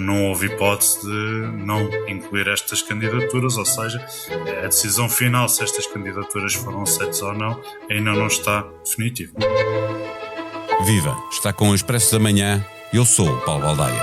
Não houve hipótese de não incluir estas candidaturas, ou seja, a decisão final se estas candidaturas foram aceitas ou não ainda não está definitiva. Viva! Está com o Expresso da Manhã. Eu sou o Paulo Baldaia.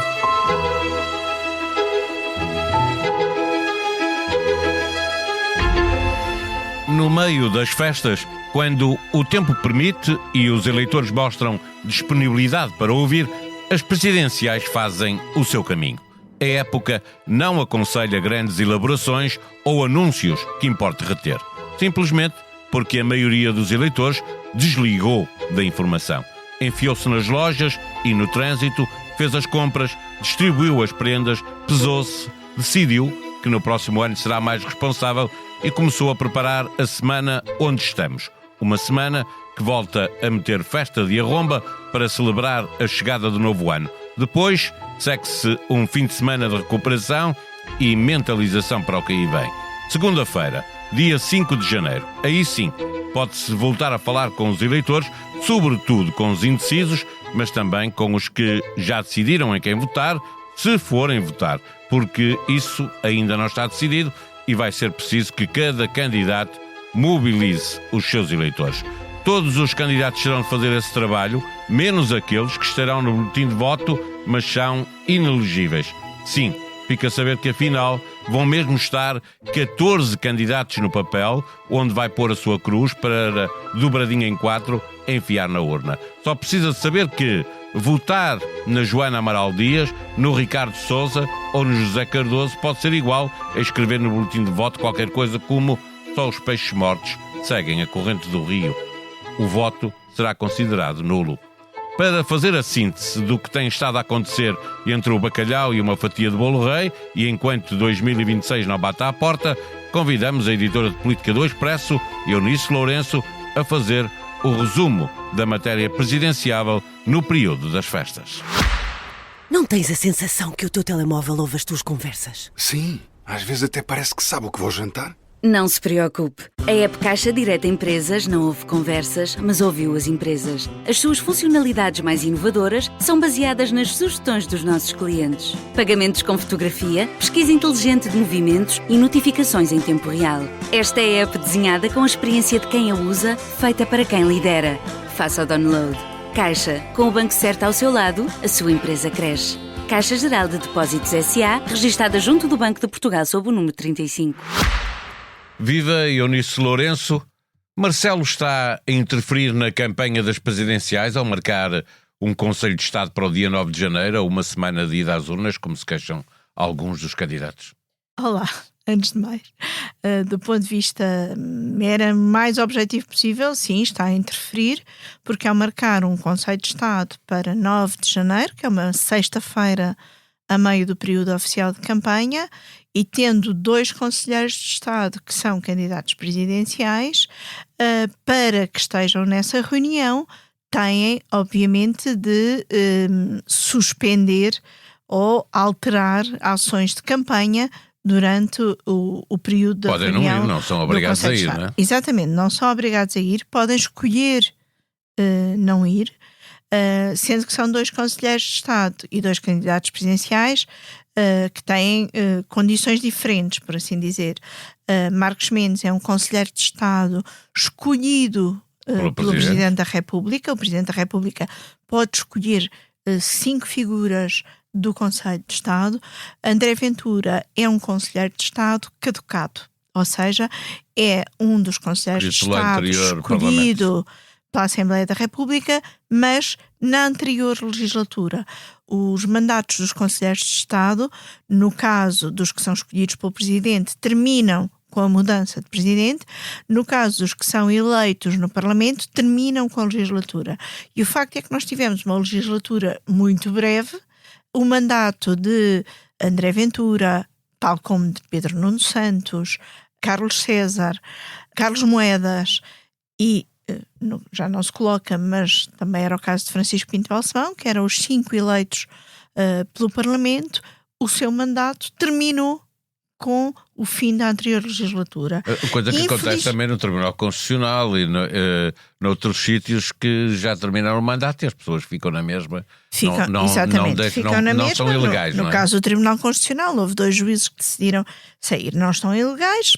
No meio das festas, quando o tempo permite e os eleitores mostram disponibilidade para ouvir, as presidenciais fazem o seu caminho. A época não aconselha grandes elaborações ou anúncios que importe reter. Simplesmente porque a maioria dos eleitores desligou da informação. Enfiou-se nas lojas e no trânsito, fez as compras, distribuiu as prendas, pesou-se, decidiu que no próximo ano será mais responsável e começou a preparar a semana onde estamos. Uma semana que volta a meter festa de arromba para celebrar a chegada do novo ano. Depois, segue-se um fim de semana de recuperação e mentalização para o que aí vem. Segunda-feira, dia 5 de janeiro. Aí sim, pode-se voltar a falar com os eleitores, sobretudo com os indecisos, mas também com os que já decidiram em quem votar, se forem votar, porque isso ainda não está decidido e vai ser preciso que cada candidato mobilize os seus eleitores. Todos os candidatos terão de fazer esse trabalho, menos aqueles que estarão no boletim de voto, mas são inelegíveis. Sim, fica a saber que afinal vão mesmo estar 14 candidatos no papel, onde vai pôr a sua cruz para, dobradinha em 4, enfiar na urna. Só precisa de saber que votar na Joana Amaral Dias, no Ricardo Sousa ou no José Cardoso pode ser igual a escrever no boletim de voto qualquer coisa como só os peixes mortos seguem a corrente do rio. O voto será considerado nulo. Para fazer a síntese do que tem estado a acontecer entre o bacalhau e uma fatia de bolo rei, e enquanto 2026 não bate à porta, convidamos a editora de política do Expresso, Eunice Lourenço, a fazer o resumo da matéria presidenciável no período das festas. Não tens a sensação que o teu telemóvel ouve as tuas conversas? Sim, às vezes até parece que sabe o que vou jantar. Não se preocupe. A app Caixa Direta Empresas não ouve conversas, mas ouviu as empresas. As suas funcionalidades mais inovadoras são baseadas nas sugestões dos nossos clientes. Pagamentos com fotografia, pesquisa inteligente de movimentos e notificações em tempo real. Esta é a app desenhada com a experiência de quem a usa, feita para quem lidera. Faça o download. Caixa, com o banco certo ao seu lado, a sua empresa cresce. Caixa Geral de Depósitos S.A., registada junto do Banco de Portugal sob o número 35. Viva Eunice Lourenço. Marcelo está a interferir na campanha das presidenciais ao marcar um Conselho de Estado para o dia 9 de janeiro, a uma semana de ida às urnas, como se queixam alguns dos candidatos. Olá, antes de mais, do ponto de vista era mais objetivo possível, sim, está a interferir, porque ao marcar um Conselho de Estado para 9 de janeiro, que é uma sexta-feira a meio do período oficial de campanha, e tendo 2 conselheiros de Estado que são candidatos presidenciais, para que estejam nessa reunião, têm, obviamente, de suspender ou alterar ações de campanha durante o período da reunião. Podem não ir, não são obrigados a ir, não é? Exatamente, não são obrigados a ir, podem escolher não ir, sendo que são 2 conselheiros de Estado e 2 candidatos presidenciais que têm condições diferentes, por assim dizer. Marcos Mendes é um conselheiro de Estado escolhido pelo Presidente da República. O Presidente da República pode escolher 5 figuras do Conselho de Estado. André Ventura é um conselheiro de Estado caducado, ou seja, é um dos conselheiros de Estado escolhido pela Assembleia da República, mas na anterior legislatura. Os mandatos dos conselheiros de Estado, no caso dos que são escolhidos pelo Presidente, terminam com a mudança de Presidente. No caso dos que são eleitos no Parlamento, terminam com a legislatura. E o facto é que nós tivemos uma legislatura muito breve. O mandato de André Ventura, tal como de Pedro Nuno Santos, Carlos César, Carlos Moedas e já não se coloca, mas também era o caso de Francisco Pinto Balsemão, que eram os 5 eleitos pelo Parlamento. O seu mandato terminou com o fim da anterior legislatura. Coisa que acontece também no Tribunal Constitucional e noutros sítios que já terminaram o mandato e as pessoas ficam na mesma. Não são ilegais. No caso do Tribunal Constitucional, houve 2 juízes que decidiram sair. Não estão ilegais,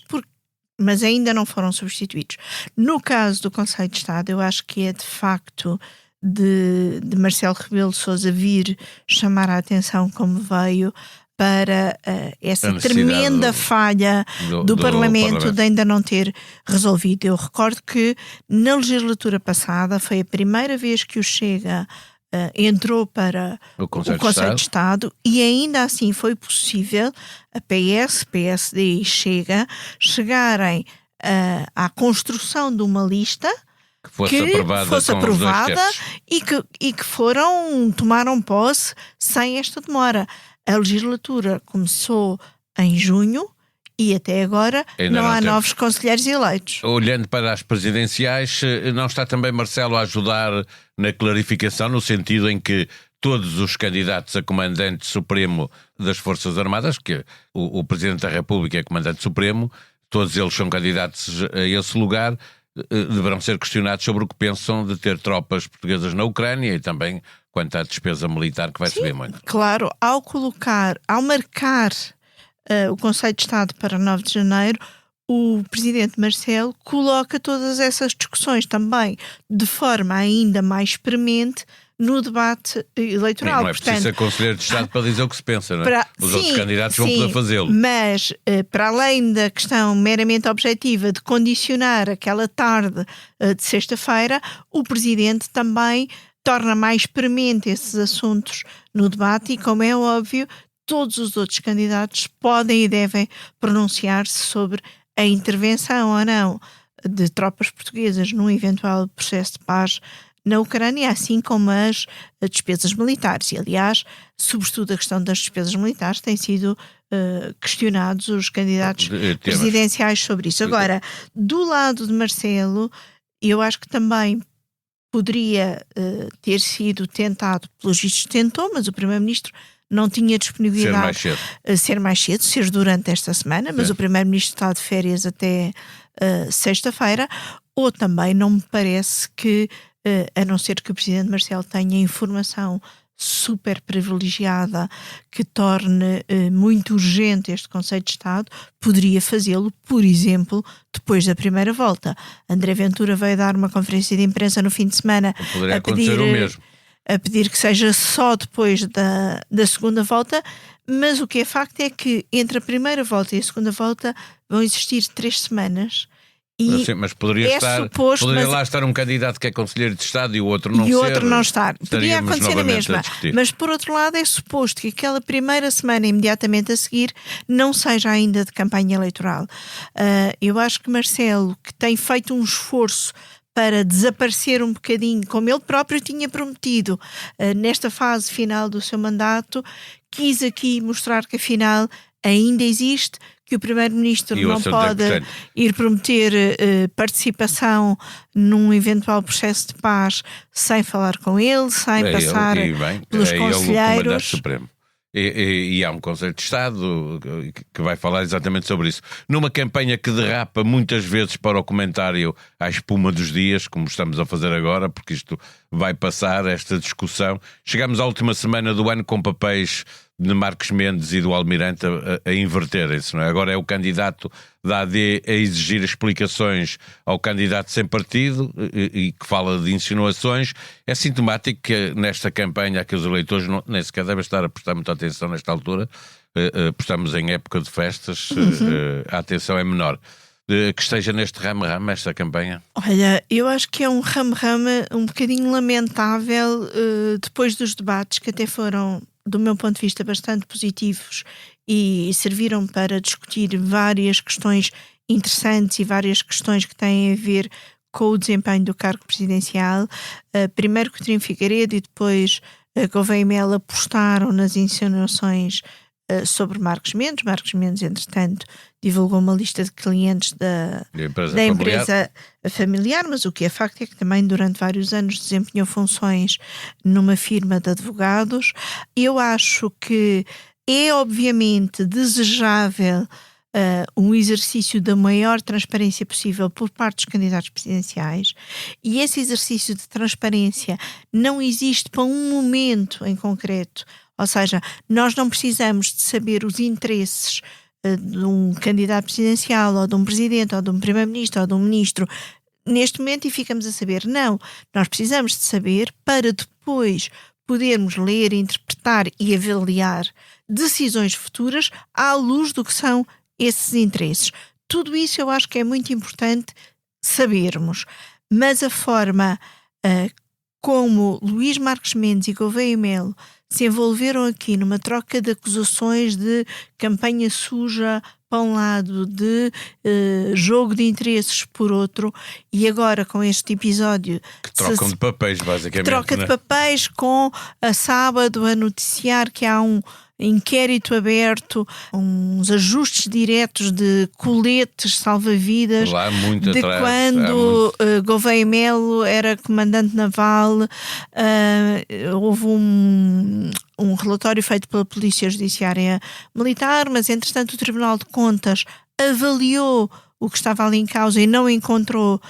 mas ainda não foram substituídos. No caso do Conselho de Estado, eu acho que é de facto de Marcelo Rebelo de Sousa vir chamar a atenção como veio para essa tremenda falha do Parlamento de ainda não ter resolvido. Eu recordo que na legislatura passada foi a primeira vez que o Chega entrou para o Conselho de Estado e ainda assim foi possível a PS, PSD e Chega chegarem à construção de uma lista que fosse aprovada e que tomaram posse sem esta demora. A legislatura começou em junho e até agora não há novos conselheiros eleitos. Olhando para as presidenciais, não está também Marcelo a ajudar na clarificação, no sentido em que todos os candidatos a comandante supremo das Forças Armadas, que o Presidente da República é comandante supremo, todos eles são candidatos a esse lugar, deverão ser questionados sobre o que pensam de ter tropas portuguesas na Ucrânia e também quanto à despesa militar, que vai subir muito. Claro, ao marcar o Conselho de Estado para 9 de janeiro, o Presidente Marcelo coloca todas essas discussões também de forma ainda mais premente no debate eleitoral. Não é preciso ser Conselheiro de Estado para dizer o que se pensa, não é? Os outros candidatos vão poder fazê-lo. Mas, para além da questão meramente objetiva de condicionar aquela tarde de sexta-feira, o Presidente também torna mais premente esses assuntos no debate e, como é óbvio, todos os outros candidatos podem e devem pronunciar-se sobre a intervenção ou não de tropas portuguesas num eventual processo de paz na Ucrânia, assim como as despesas militares. E, aliás, sobretudo a questão das despesas militares tem sido questionados os candidatos presidenciais sobre isso. Agora, do lado de Marcelo, eu acho que também poderia ter sido tentado, pelos vistos tentou, mas o Primeiro-Ministro não tinha disponibilidade ser mais cedo, ser durante esta semana, mas o Primeiro-Ministro está de férias até sexta-feira, ou também não me parece que, a não ser que o Presidente Marcelo tenha informação super privilegiada que torne muito urgente este Conselho de Estado, poderia fazê-lo, por exemplo, depois da primeira volta. André Ventura veio dar uma conferência de imprensa no fim de semana a pedir que seja só depois da segunda volta, mas o que é facto é que entre a primeira volta e a segunda volta vão existir 3 semanas. Mas poderia lá estar um candidato que é Conselheiro de Estado e o outro não estar. Poderia acontecer a mesma. Mas por outro lado é suposto que aquela primeira semana imediatamente a seguir não seja ainda de campanha eleitoral. Eu acho que Marcelo, que tem feito um esforço para desaparecer um bocadinho, como ele próprio tinha prometido nesta fase final do seu mandato, quis aqui mostrar que afinal ainda existe, que o Primeiro-Ministro não pode ir prometer participação num eventual processo de paz sem falar com ele, sem passar pelos conselheiros. E há um Conselho de Estado que vai falar exatamente sobre isso. Numa campanha que derrapa muitas vezes para o comentário à espuma dos dias, como estamos a fazer agora, porque isto vai passar, esta discussão. Chegamos à última semana do ano com papéis de Marcos Mendes e do Almirante a inverterem-se, não é? Agora é o candidato da AD a exigir explicações ao candidato sem partido e que fala de insinuações. É sintomático que nesta campanha que os eleitores nem sequer devem estar a prestar muita atenção nesta altura. Estamos em época de festas, a atenção é menor. Que esteja neste ramo-ramo esta campanha? Olha, eu acho que é um ramo-ramo um bocadinho lamentável depois dos debates que até foram, do meu ponto de vista, bastante positivos e serviram para discutir várias questões interessantes e várias questões que têm a ver com o desempenho do cargo presidencial. Primeiro Coutinho Figueiredo e depois Gouveia e Melo apostaram nas insinuações sobre Marcos Mendes. Marcos Mendes, entretanto, divulgou uma lista de clientes da empresa familiar, mas o que é facto é que também durante vários anos desempenhou funções numa firma de advogados. Eu acho que é obviamente desejável um exercício da maior transparência possível por parte dos candidatos presidenciais, e esse exercício de transparência não existe para um momento em concreto. Ou seja, nós não precisamos de saber os interesses de um candidato presidencial, ou de um presidente, ou de um primeiro-ministro, ou de um ministro neste momento e ficamos a saber. Não, nós precisamos de saber para depois podermos ler, interpretar e avaliar decisões futuras à luz do que são esses interesses. Tudo isso eu acho que é muito importante sabermos, mas a forma como Luís Marques Mendes e Gouveia Melo se envolveram aqui numa troca de acusações de campanha suja para um lado, de jogo de interesses por outro, e agora com este episódio que trocam de papéis, basicamente. Troca de papéis, com a sábado a noticiar que há um inquérito aberto, uns ajustes diretos de coletes salva-vidas lá, muito de atrás, quando Gouveia Melo era comandante naval. Houve um relatório feito pela Polícia Judiciária Militar, mas entretanto o Tribunal de Contas avaliou o que estava ali em causa e não encontrou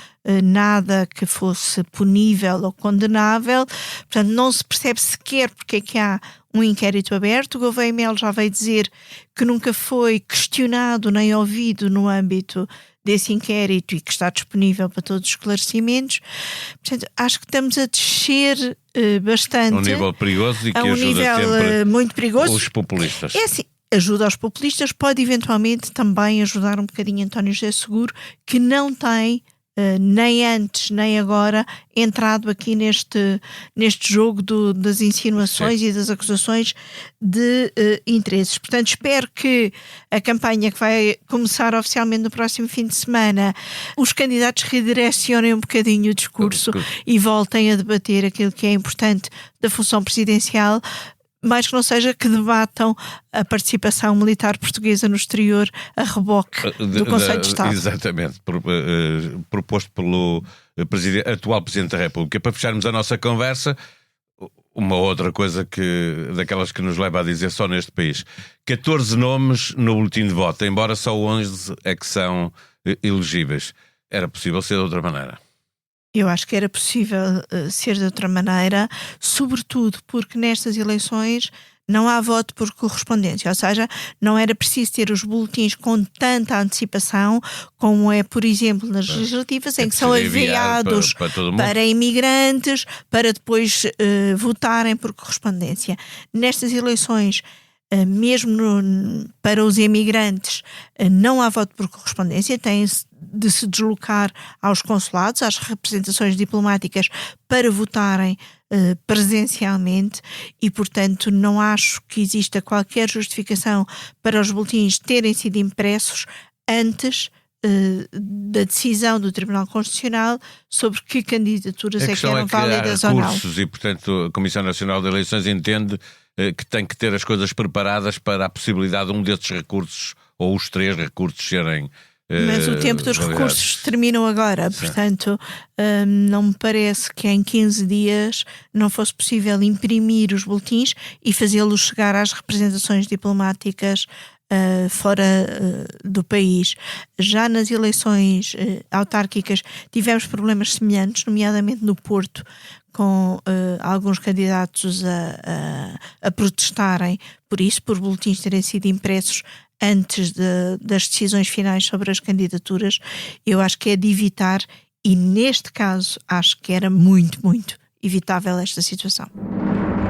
nada que fosse punível ou condenável. Portanto, não se percebe sequer porque é que há um inquérito aberto. O Gouveia Melo já veio dizer que nunca foi questionado nem ouvido no âmbito desse inquérito e que está disponível para todos os esclarecimentos. Portanto, acho que estamos a descer bastante. Um nível perigoso e que a um ajuda nível sempre muito perigoso. Os populistas. É assim, ajuda aos populistas, pode eventualmente também ajudar um bocadinho António José Seguro, que não tem nem antes nem agora entrado aqui neste jogo das insinuações e das acusações de interesses. Portanto, espero que a campanha que vai começar oficialmente no próximo fim de semana, os candidatos redirecionem um bocadinho o discurso e voltem a debater aquilo que é importante da função presidencial, mais que não seja que debatam a participação militar portuguesa no exterior a reboque do Conselho de Estado. Exatamente, proposto pelo atual Presidente da República. Para fecharmos a nossa conversa, uma outra coisa daquelas que nos leva a dizer só neste país: 14 nomes no boletim de voto, embora só 11 é que são elegíveis. Era possível ser de outra maneira? Eu acho que era possível ser de outra maneira, sobretudo porque nestas eleições não há voto por correspondência, ou seja, não era preciso ter os boletins com tanta antecipação como é, por exemplo, nas legislativas, em que são enviados para imigrantes para depois votarem por correspondência. Nestas eleições, mesmo para os imigrantes, não há voto por correspondência, tem-se de se deslocar aos consulados, às representações diplomáticas, para votarem presencialmente, e portanto não acho que exista qualquer justificação para os boletins terem sido impressos antes da decisão do Tribunal Constitucional sobre que candidaturas é que eram válidas ou não. E portanto a Comissão Nacional de Eleições entende que tem que ter as coisas preparadas para a possibilidade de um desses recursos, ou os 3 recursos, serem mas o tempo dos recursos terminam agora. Sim. Portanto, não me parece que em 15 dias não fosse possível imprimir os boletins e fazê-los chegar às representações diplomáticas fora do país. Já nas eleições autárquicas tivemos problemas semelhantes, nomeadamente no Porto, com alguns candidatos a protestarem por isso, por boletins terem sido impressos antes das decisões finais sobre as candidaturas. Eu acho que é de evitar, e neste caso acho que era muito, muito evitável esta situação.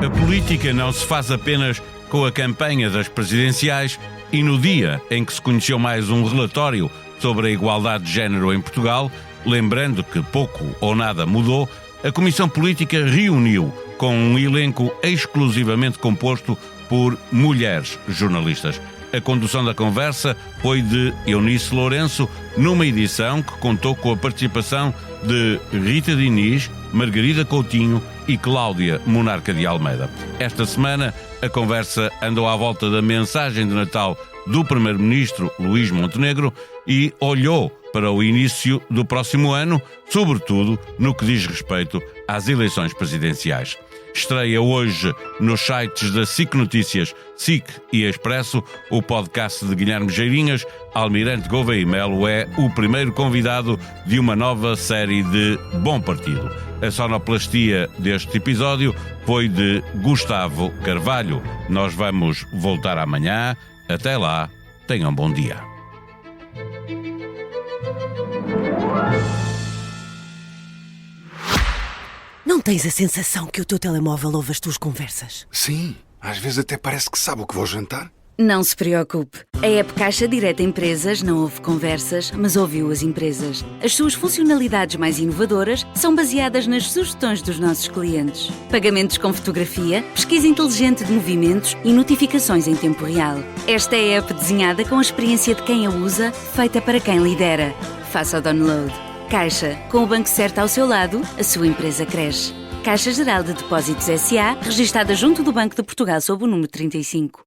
A política não se faz apenas com a campanha das presidenciais e no dia em que se conheceu mais um relatório sobre a igualdade de género em Portugal, lembrando que pouco ou nada mudou, a Comissão Política reuniu com um elenco exclusivamente composto por mulheres jornalistas. A condução da conversa foi de Eunice Lourenço, numa edição que contou com a participação de Rita Diniz, Margarida Coutinho e Cláudia Monarca de Almeida. Esta semana, a conversa andou à volta da mensagem de Natal do Primeiro-Ministro Luís Montenegro e olhou para o início do próximo ano, sobretudo no que diz respeito às eleições presidenciais. Estreia hoje nos sites da SIC Notícias, SIC e Expresso, o podcast de Guilherme Geirinhas. Almirante Gouveia e Melo é o primeiro convidado de uma nova série de Bom Partido. A sonoplastia deste episódio foi de Gustavo Carvalho. Nós vamos voltar amanhã. Até lá, tenham bom dia. Não tens a sensação que o teu telemóvel ouve as tuas conversas? Sim, às vezes até parece que sabe o que vou jantar. Não se preocupe. A app Caixa Direta Empresas não ouve conversas, mas ouviu as empresas. As suas funcionalidades mais inovadoras são baseadas nas sugestões dos nossos clientes. Pagamentos com fotografia, pesquisa inteligente de movimentos e notificações em tempo real. Esta é a app desenhada com a experiência de quem a usa, feita para quem lidera. Faça o download. Caixa, com o banco certo ao seu lado, a sua empresa cresce. Caixa Geral de Depósitos S.A., registada junto do Banco de Portugal sob o número 35.